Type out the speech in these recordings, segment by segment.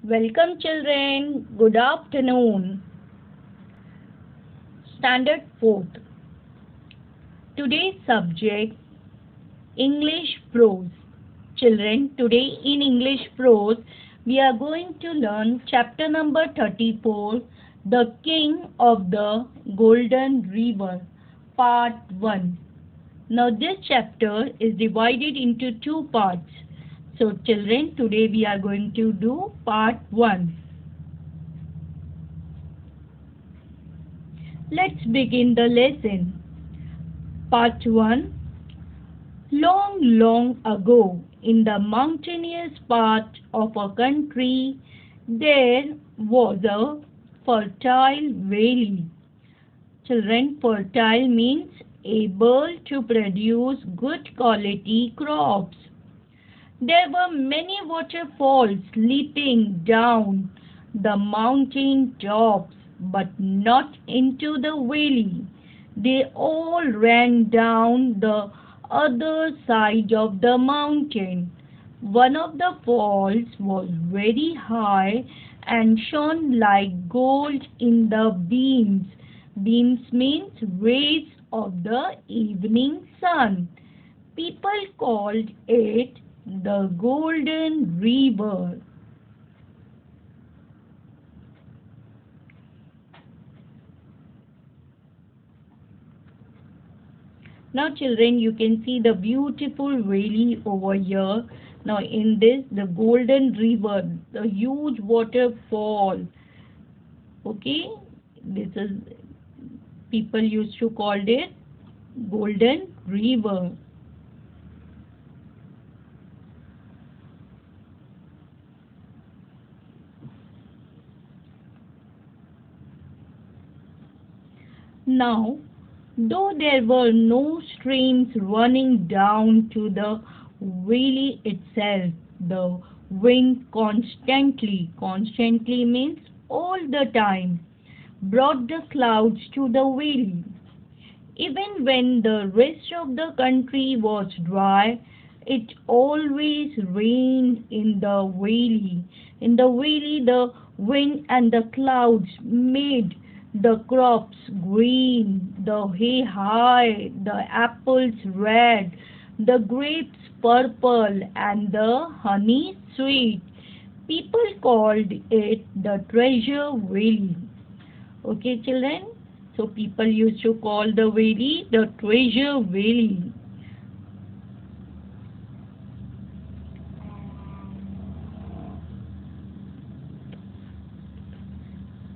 Welcome children. Good afternoon. Standard 4th. Today's subject English prose. Children, today in English prose we are going to learn chapter number 34, The King of the Golden River, part 1. Now this chapter is divided into two parts. So children, today we are going to do part 1. Let's begin the lesson. Part 1. Long, long ago, in the mountainous part of a country, there was a fertile valley. Children, fertile means able to produce good quality crops. There were many waterfalls leaping down the mountain tops, but not into the valley. They all ran down the other side of the mountain. One of the falls was very high and shone like gold in the beams. Beams means rays of the evening sun. People called it the Golden River. Now children, you can see the beautiful valley over here. Now in this, the Golden River, the huge waterfall. Okay, this is, people used to call it Golden River. Now, though there were no streams running down to the valley itself, the wind constantly means all the time, brought the clouds to the valley. Even when the rest of the country was dry, it always rained in the valley. In the valley, the wind and the clouds made the crops green, the hay high, the apples red, the grapes purple, and the honey sweet. People called it the treasure valley. Okay, children? So people used to call the valley the treasure valley.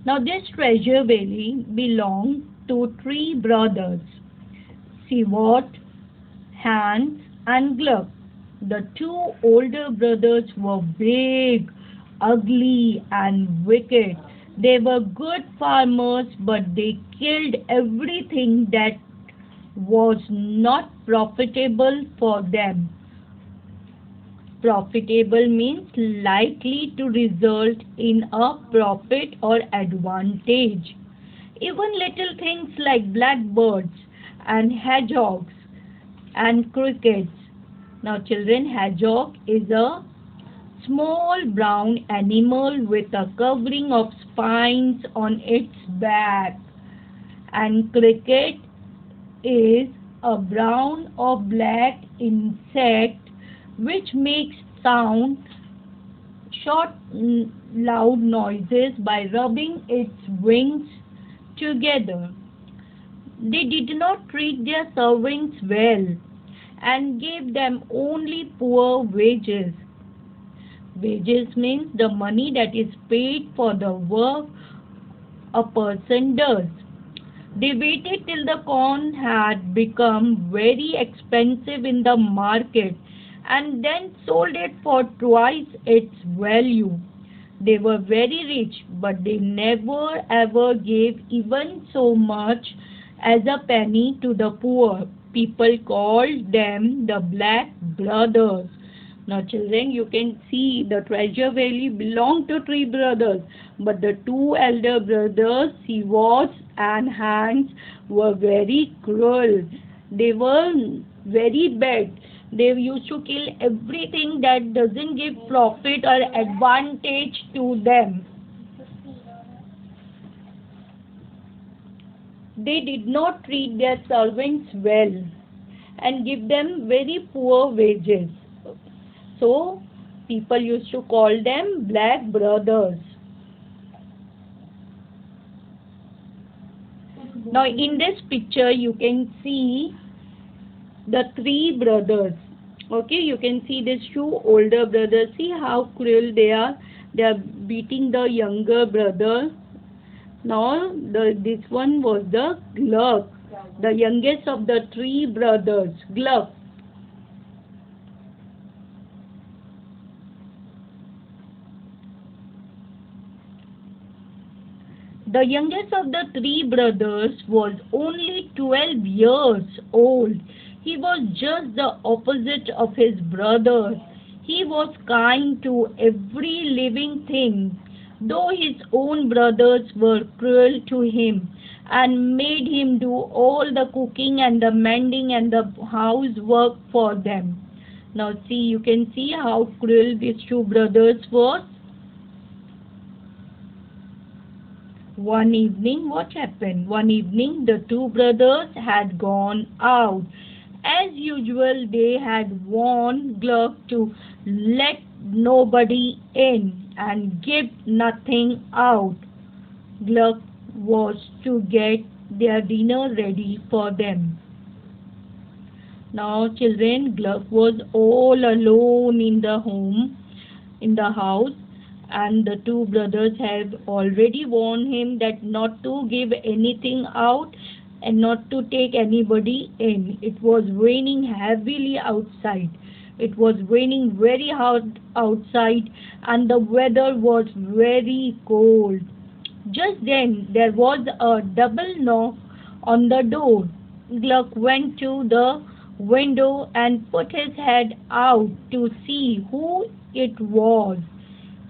Now this treasure valley belonged to three brothers, Siwot, Hans, and Gluck. The two older brothers were big, ugly, and wicked. They were good farmers, but they killed everything that was not profitable for them. Profitable means likely to result in a profit or advantage. Even little things like blackbirds and hedgehogs and crickets. Now children, hedgehog is a small brown animal with a covering of spines on its back, and cricket is a brown or black insect which makes sound short loud noises by rubbing its wings together. They did not treat their servants well and gave them only poor wages. Wages means the money that is paid for the work a person does. They waited till the corn had become very expensive in the market and then sold it for twice its value. They were very rich, but they never ever gave even so much as a penny to the poor. People called them the Black Brothers. Now children, you can see the treasure valley belonged to three brothers, but the two elder brothers, Siwot and Hans, were very cruel. They were very bad. They used to kill everything that doesn't give profit or advantage to them. They did not treat their servants well and give them very poor wages. So people used to call them black brothers. Now in this picture you can see the three brothers. Okay, you can see these two older brothers. See how cruel they are. They are beating the younger brother. Now this one was the Gluck, the youngest of the three brothers. Gluck. The youngest of the three brothers was only 12 years old. He was just the opposite of his brothers. He was kind to every living thing, though his own brothers were cruel to him and made him do all the cooking and the mending and the housework for them. Now see, you can see how cruel these two brothers were. One evening, what happened? One evening, the two brothers had gone out. As usual, they had warned Gluck to let nobody in and give nothing out. Gluck was to get their dinner ready for them. Now, children, Gluck was all alone in the house, and the two brothers have already warned him that not to give anything out and not to take anybody in. It was raining heavily outside. It was raining very hard outside and the weather was very cold. Just then there was a double knock on the door. Gluck went to the window and put his head out to see who it was.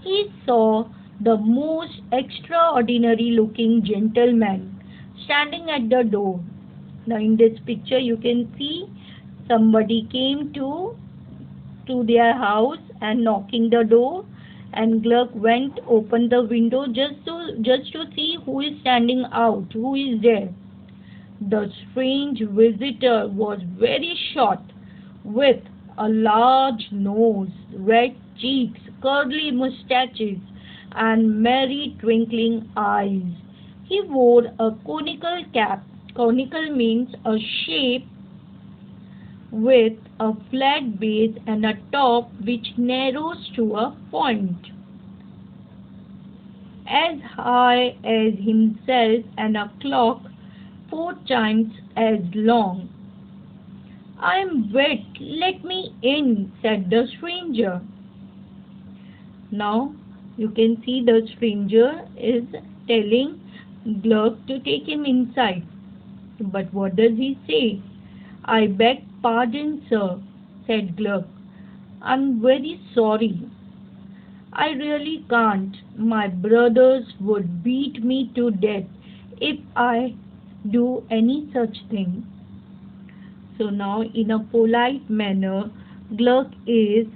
He saw the most extraordinary looking gentleman standing at the door. Now in this picture you can see somebody came to their house and knocking the door, and Gluck went open the window just to see who is standing out, who is there. The strange visitor was very short, with a large nose, red cheeks, curly mustaches, and merry twinkling eyes. He wore a conical cap. Conical means a shape with a flat base and a top which narrows to a point, as high as himself, and a clock 4 times as long. "I am wet, let me in," said the stranger. Now you can see the stranger is telling Gluck to take him inside. But what does he say? "I beg pardon, sir," said Gluck. "I'm very sorry. I really can't. My brothers would beat me to death if I do any such thing." So now in a polite manner, Gluck is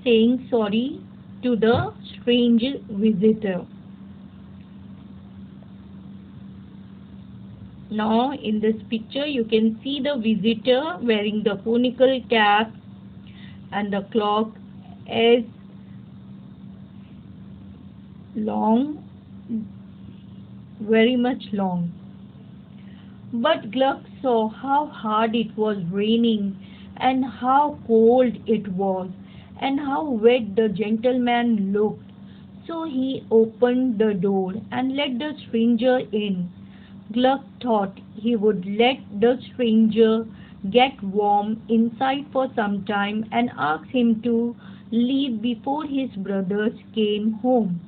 saying sorry to the strange visitor. Now in this picture you can see the visitor wearing the conical cap and the clock is long, very much long. But Gluck saw how hard it was raining and how cold it was and how wet the gentleman looked. So he opened the door and let the stranger in. Gluck thought he would let the stranger get warm inside for some time and ask him to leave before his brothers came home.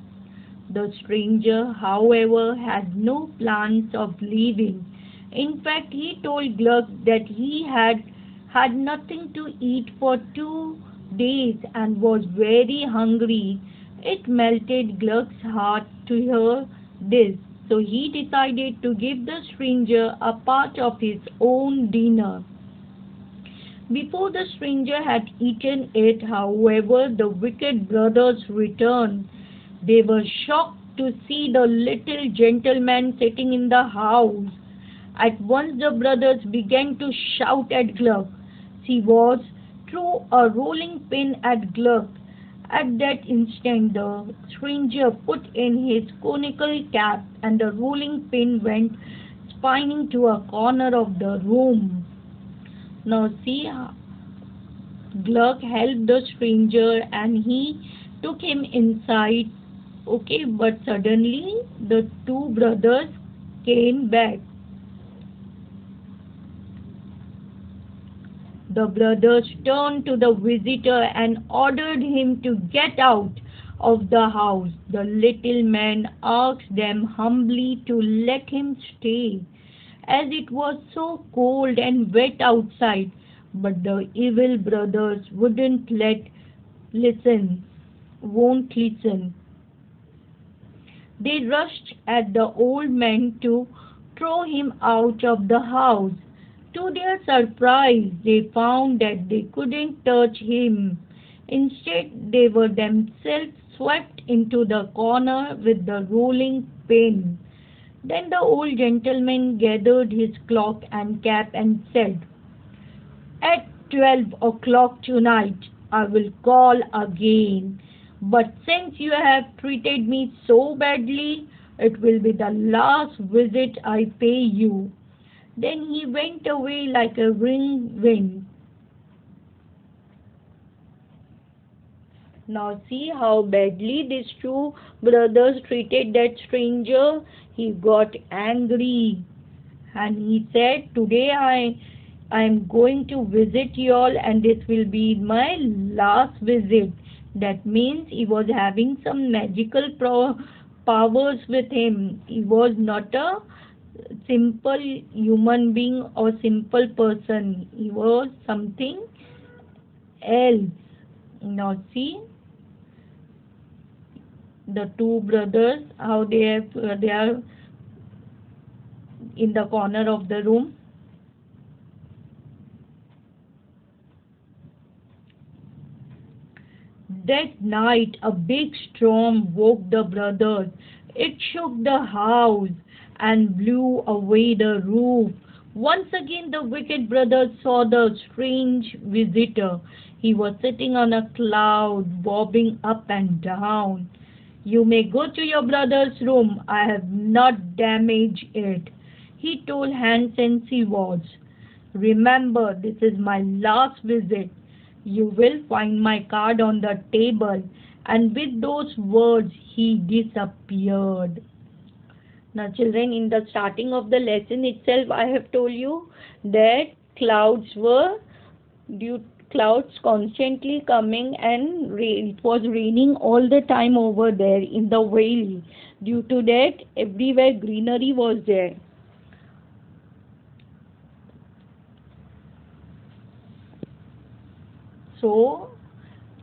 The stranger, however, had no plans of leaving. In fact, he told Gluck that he had had nothing to eat for 2 days and was very hungry. It melted Gluck's heart to hear this, so he decided to give the stranger a part of his own dinner. Before the stranger had eaten it, however, the wicked brothers returned. They were shocked to see the little gentleman sitting in the house. At once the brothers began to shout at Gluck. Siwaz threw a rolling pin at Gluck. At that instant the stranger put in his conical cap and the rolling pin went spinning to a corner of the room. Now see, Gluck helped the stranger and he took him inside. Okay, but suddenly the two brothers came back. The brothers turned to the visitor and ordered him to get out of the house. The little man asked them humbly to let him stay, as it was so cold and wet outside. But the evil brothers won't listen. They rushed at the old man to throw him out of the house. To their surprise, they found that they couldn't touch him. Instead, they were themselves swept into the corner with the rolling pin. Then the old gentleman gathered his cloak and cap and said, "At 12 o'clock tonight I will call again. But since you have treated me so badly, it will be the last visit I pay you." Then he went away like a wind. Now see how badly these two brothers treated that stranger. He got angry and he said, "Today I am going to visit you all and this will be my last visit." That means he was having some magical powers with him. He was not a simple human being or simple person. He was something else. Now see the two brothers how they are in the corner of the room. That night a big storm woke the brothers. It shook the house and blew away the roof. Once again the wicked brothers saw the strange visitor. He was sitting on a cloud, bobbing up and down. "You may go to your brother's room. I have not damaged it," he told Hans and Siwaz. "Remember, this is my last visit. You will find my card on the table." And with those words he disappeared. Now children, in the starting of the lesson itself I have told you that clouds constantly coming and it was raining all the time over there in the valley. Due to that everywhere greenery was there. So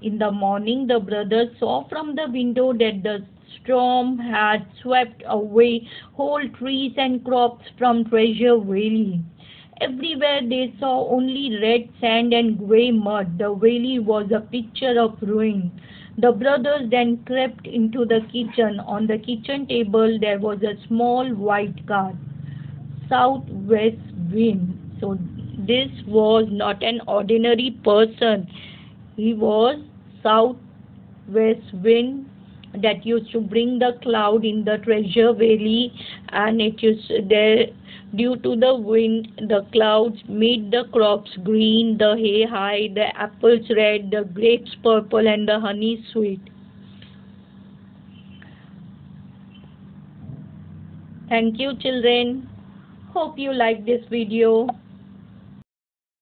in the morning the brothers saw from the window that the storm had swept away whole trees and crops from Treasure Valley. Everywhere they saw only red sand and grey mud. The valley was a picture of ruin. The brothers then crept into the kitchen. On the kitchen table there was a small white card. Southwest Wind. So this was not an ordinary person. He was Southwest Wind that used to bring the cloud in the Treasure Valley, and it used there due to the wind the clouds made the crops green, the hay high, the apples red, the grapes purple and the honey sweet. Thank you children. Hope you like this video.